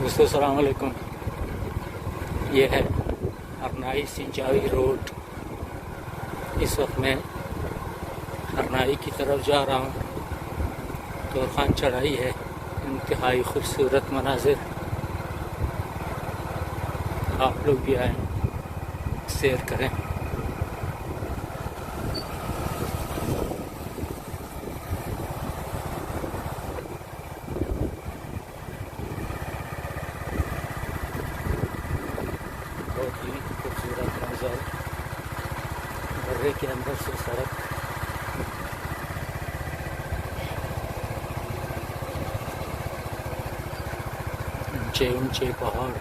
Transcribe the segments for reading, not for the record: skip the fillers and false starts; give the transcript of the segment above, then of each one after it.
दोस्तों अस्सलाम वालेकुम। ये है हरनाई सिंचाई रोड। इस वक्त मैं हरनाई की तरफ जा रहा हूँ। तोरखान चढ़ाई है, इंतहाई खूबसूरत मनाजिर। आप लोग भी आएँ, सैर करें। बहुत ही खूबसूरत मंजर, दर्रे के अंदर से सड़क, ऊंचे ऊंचे पहाड़।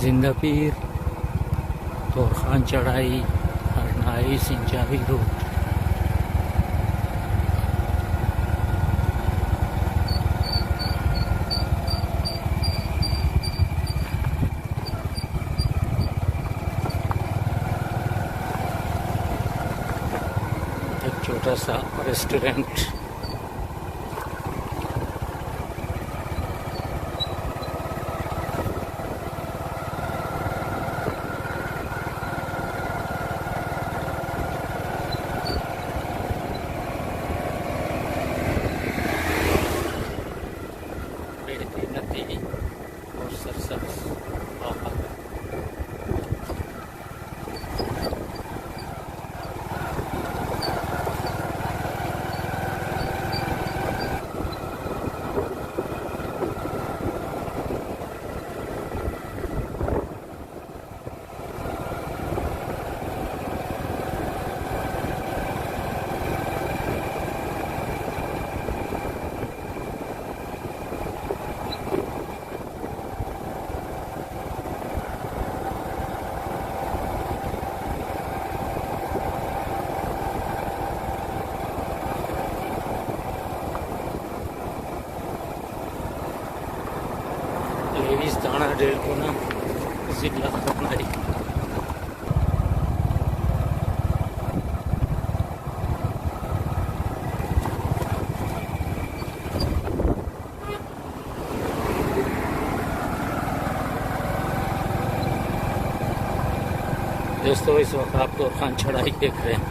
जिंदा पीर, तोरखान चढ़ाई, हरनाई सिंचाई रोड। एक छोटा सा रेस्टोरेंट। नदी और सरसब्ज पहाड़। लेवीज दाना डेलकोना जिला हरनाई। दोस्तों इस वक्त आप तोरखान चढ़ाई देख रहे हैं।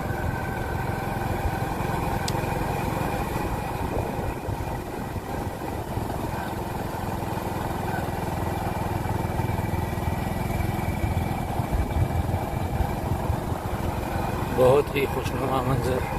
बहुत ही खुशनुमा मंजर।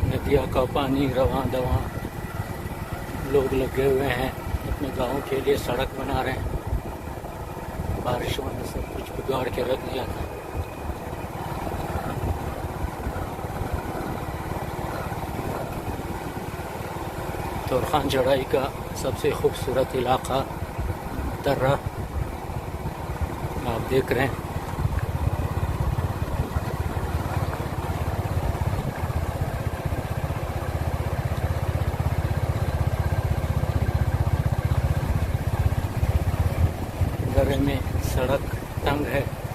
नदिया का पानी रवां दवां, लोग लगे हुए हैं अपने गांव के लिए सड़क बना रहे हैं। बारिशों ने सब कुछ बिगाड़ के रख दिया था। तोरखान चढ़ाई का सबसे खूबसूरत इलाका दर्रा आप देख रहे हैं। दर्रे में सड़क तंग है।